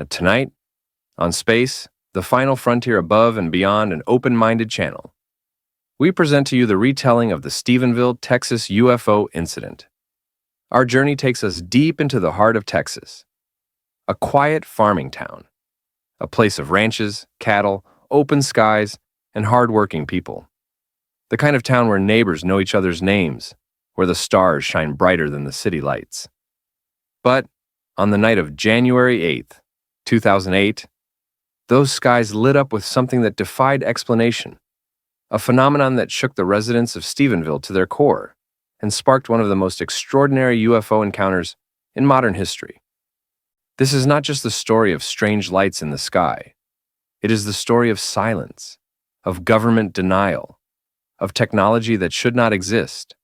Tonight, on Space, the final frontier above and beyond an open-minded channel, we present to you the retelling of the Stephenville, Texas UFO incident. Our journey takes us deep into the heart of Texas, a quiet farming town, a place of ranches, cattle, open skies, and hard-working people. The kind of town where neighbors know each other's names, where the stars shine brighter than the city lights. But on the night of January 8th, 2008, those skies lit up with something that defied explanation, a phenomenon that shook the residents of Stephenville to their core and sparked one of the most extraordinary UFO encounters in modern history. This is not just the story of strange lights in the sky. It is the story of silence, of government denial, of technology that should not exist.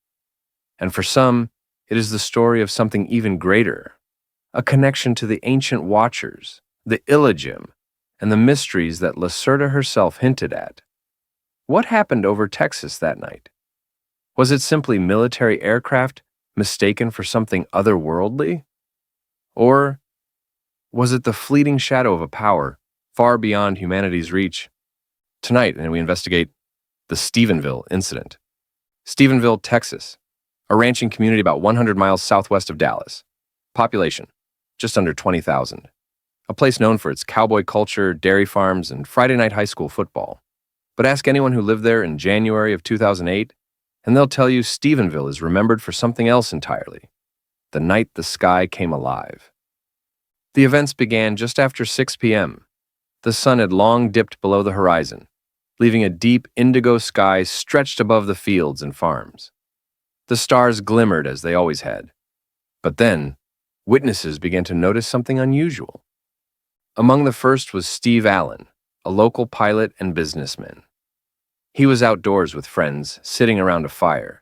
And for some, it is the story of something even greater, a connection to the ancient watchers, the Illagim, and the mysteries that Lacerda herself hinted at. What happened over Texas that night? Was it simply military aircraft mistaken for something otherworldly? Or was it the fleeting shadow of a power far beyond humanity's reach? Tonight, we investigate the Stephenville Incident. Stephenville, Texas, a ranching community about 100 miles southwest of Dallas. Population, just under 20,000. A place known for its cowboy culture, dairy farms, and Friday night high school football. But ask anyone who lived there in January of 2008, and they'll tell you Stephenville is remembered for something else entirely: the night the sky came alive. The events began just after 6 p.m. The sun had long dipped below the horizon, leaving a deep indigo sky stretched above the fields and farms. The stars glimmered as they always had. But then, witnesses began to notice something unusual. Among the first was Steve Allen, a local pilot and businessman. He was outdoors with friends, sitting around a fire.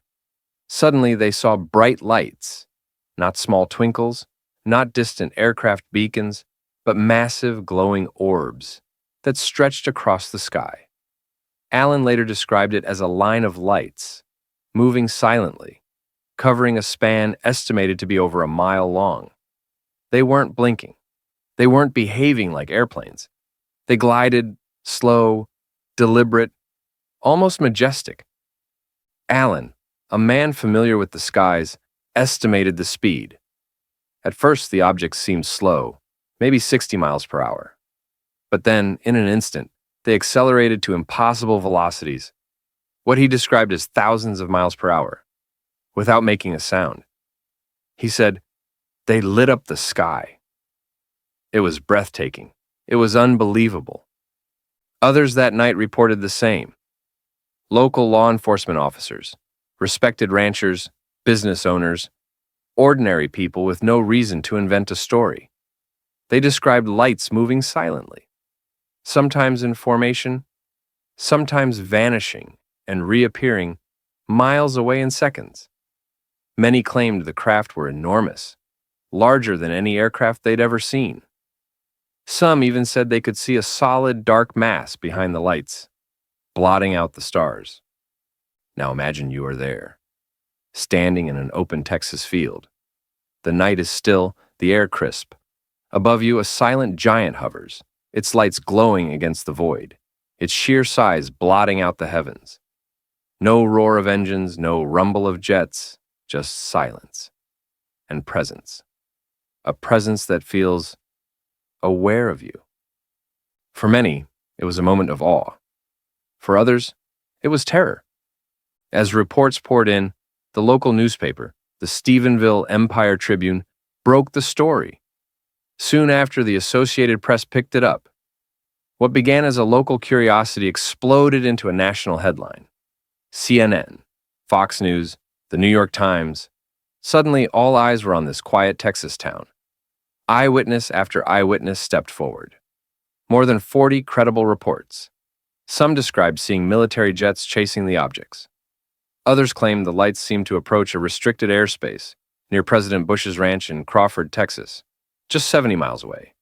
Suddenly, they saw bright lights, not small twinkles, not distant aircraft beacons, but massive glowing orbs that stretched across the sky. Allen later described it as a line of lights, moving silently, covering a span estimated to be over a mile long. They weren't blinking. They weren't behaving like airplanes. They glided, slow, deliberate, almost majestic. Allen, a man familiar with the skies, estimated the speed. At first, the objects seemed slow, maybe 60 miles per hour. But then, in an instant, they accelerated to impossible velocities, what he described as thousands of miles per hour, without making a sound. He said, "They lit up the sky." It was breathtaking. It was unbelievable. Others that night reported the same. Local law enforcement officers, respected ranchers, business owners, ordinary people with no reason to invent a story. They described lights moving silently, sometimes in formation, sometimes vanishing and reappearing miles away in seconds. Many claimed the craft were enormous, larger than any aircraft they'd ever seen. Some even said they could see a solid dark mass behind the lights, blotting out the stars. Now imagine you are there, standing in an open Texas field. The night is still, the air crisp. Above you, a silent giant hovers, its lights glowing against the void, its sheer size blotting out the heavens. No roar of engines, no rumble of jets, just silence and presence. A presence that feels aware of you. For many, it was a moment of awe. For others, it was terror. As reports poured in, the local newspaper, the Stephenville Empire Tribune, broke the story. Soon after, the Associated Press picked it up. What began as a local curiosity exploded into a national headline. CNN, Fox News, the New York Times. Suddenly, all eyes were on this quiet Texas town. Eyewitness after eyewitness stepped forward. More than 40 credible reports. Some described seeing military jets chasing the objects. Others claimed the lights seemed to approach a restricted airspace near President Bush's ranch in Crawford, Texas, just 70 miles away.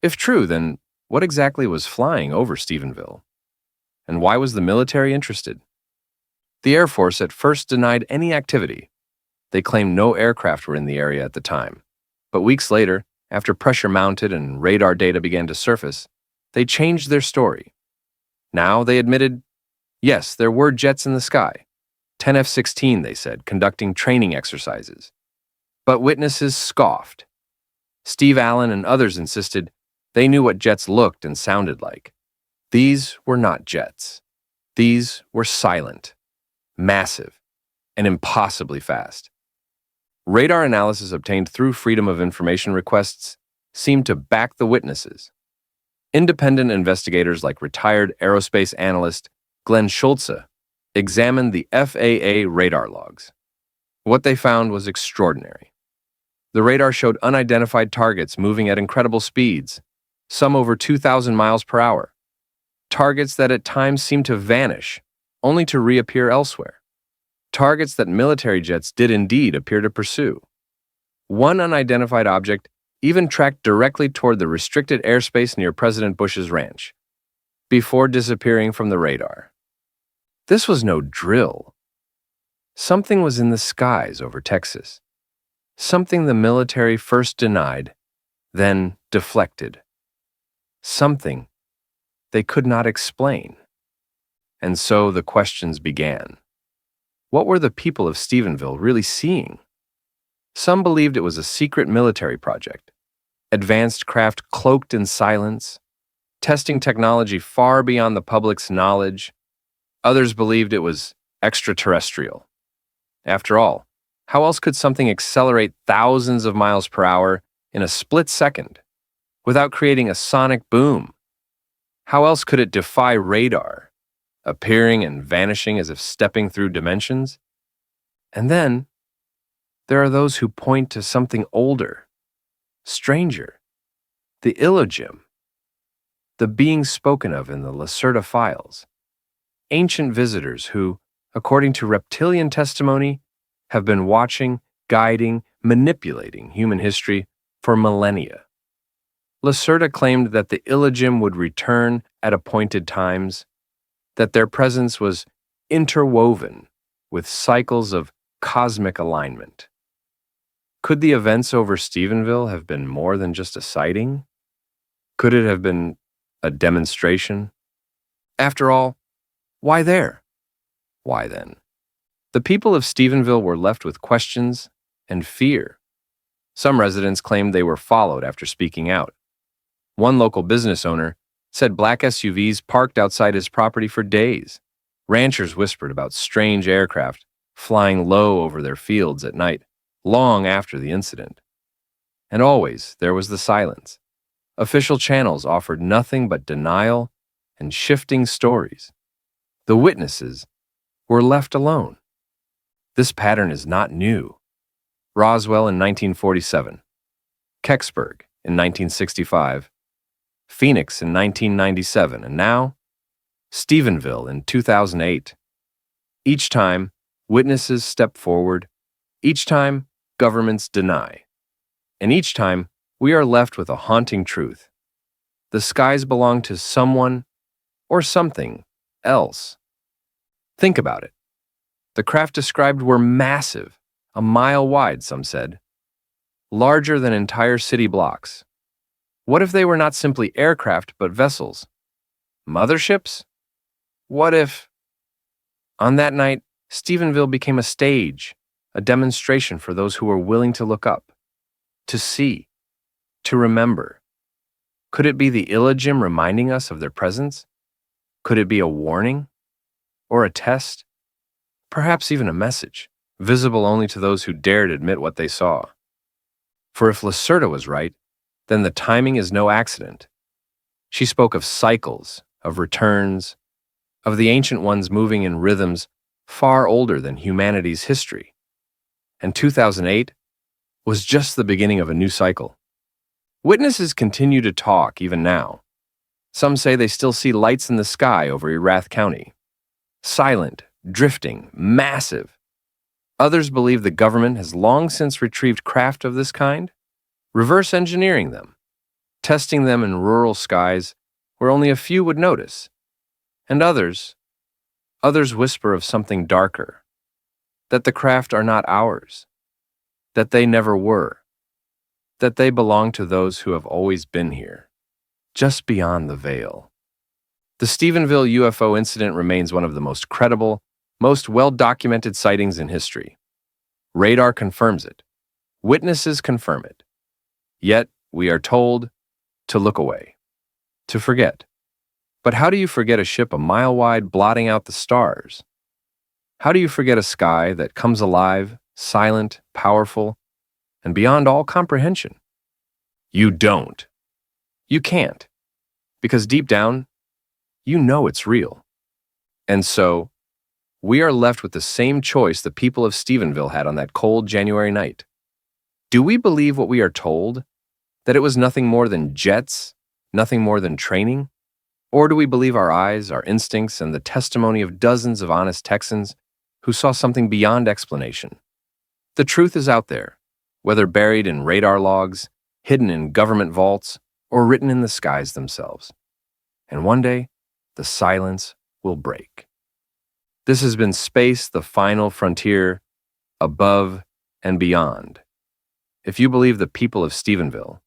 If true, then what exactly was flying over Stephenville? And why was the military interested? The Air Force at first denied any activity. They claimed no aircraft were in the area at the time. But weeks later, After pressure mounted and radar data began to surface, they changed their story. Now they admitted, yes, there were jets in the sky. 10 F-16, they said, conducting training exercises. But witnesses scoffed. Steve Allen and others insisted they knew what jets looked and sounded like. These were not jets. These were silent, massive, and impossibly fast. Radar analysis obtained through Freedom of Information requests seemed to back the witnesses. Independent investigators like retired aerospace analyst Glenn Schulze examined the FAA radar logs. What they found was extraordinary. The radar showed unidentified targets moving at incredible speeds, some over 2,000 miles per hour. Targets that at times seemed to vanish, only to reappear elsewhere. Targets that military jets did indeed appear to pursue. One unidentified object even tracked directly toward the restricted airspace near President Bush's ranch, before disappearing from the radar. This was no drill. Something was in the skies over Texas. Something the military first denied, then deflected. Something they could not explain. And so the questions began. What were the people of Stephenville really seeing? Some believed it was a secret military project, advanced craft cloaked in silence, testing technology far beyond the public's knowledge. Others believed it was extraterrestrial. After all, how else could something accelerate thousands of miles per hour in a split second without creating a sonic boom? How else could it defy radar, appearing and vanishing as if stepping through dimensions? And then, there are those who point to something older, stranger, the illogym, the being spoken of in the Lacerda files, ancient visitors who, according to reptilian testimony, have been watching, guiding, manipulating human history for millennia. Lacerda claimed that the illogym would return at appointed times, that their presence was interwoven with cycles of cosmic alignment. Could the events over Stephenville have been more than just a sighting? Could it have been a demonstration? After all, why there? Why then? The people of Stephenville were left with questions and fear. Some residents claimed they were followed after speaking out. One local business owner said black SUVs parked outside his property for days. Ranchers whispered about strange aircraft flying low over their fields at night, long after the incident. And always there was the silence. Official channels offered nothing but denial and shifting stories. The witnesses were left alone. This pattern is not new. Roswell in 1947, Kecksburg in 1965, Phoenix in 1997, and now, Stephenville in 2008. Each time, witnesses step forward. Each time, governments deny. And each time, we are left with a haunting truth. The skies belong to someone or something else. Think about it. The craft described were massive, a mile wide, some said, larger than entire city blocks. What if they were not simply aircraft but vessels? Motherships? What if... On that night, Stephenville became a stage, a demonstration for those who were willing to look up, to see, to remember. Could it be the illogym reminding us of their presence? Could it be a warning? Or a test? Perhaps even a message, visible only to those who dared admit what they saw. For if Lacerda was right, then the timing is no accident. She spoke of cycles, of returns, of the ancient ones moving in rhythms far older than humanity's history. And 2008 was just the beginning of a new cycle. Witnesses continue to talk even now. Some say they still see lights in the sky over Erath County. Silent, drifting, massive. Others believe the government has long since retrieved craft of this kind, reverse engineering them, testing them in rural skies where only a few would notice. And others whisper of something darker, that the craft are not ours, that they never were, that they belong to those who have always been here, just beyond the veil. The Stephenville UFO incident remains one of the most credible, most well-documented sightings in history. Radar confirms it. Witnesses confirm it. Yet, we are told to look away, to forget. But how do you forget a ship a mile wide blotting out the stars? How do you forget a sky that comes alive, silent, powerful, and beyond all comprehension? You don't. You can't. Because deep down, you know it's real. And so, we are left with the same choice the people of Stephenville had on that cold January night. Do we believe what we are told? That it was nothing more than jets, nothing more than training? Or do we believe our eyes, our instincts, and the testimony of dozens of honest Texans who saw something beyond explanation? The truth is out there, whether buried in radar logs, hidden in government vaults, or written in the skies themselves. And one day, the silence will break. This has been Space, the Final Frontier, Above and Beyond. If you believe the people of Stephenville,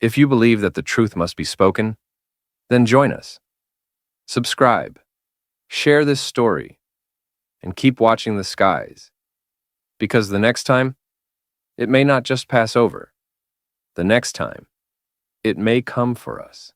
if you believe that the truth must be spoken, then join us. Subscribe, share this story, and keep watching the skies. Because the next time, it may not just pass over. The next time, it may come for us.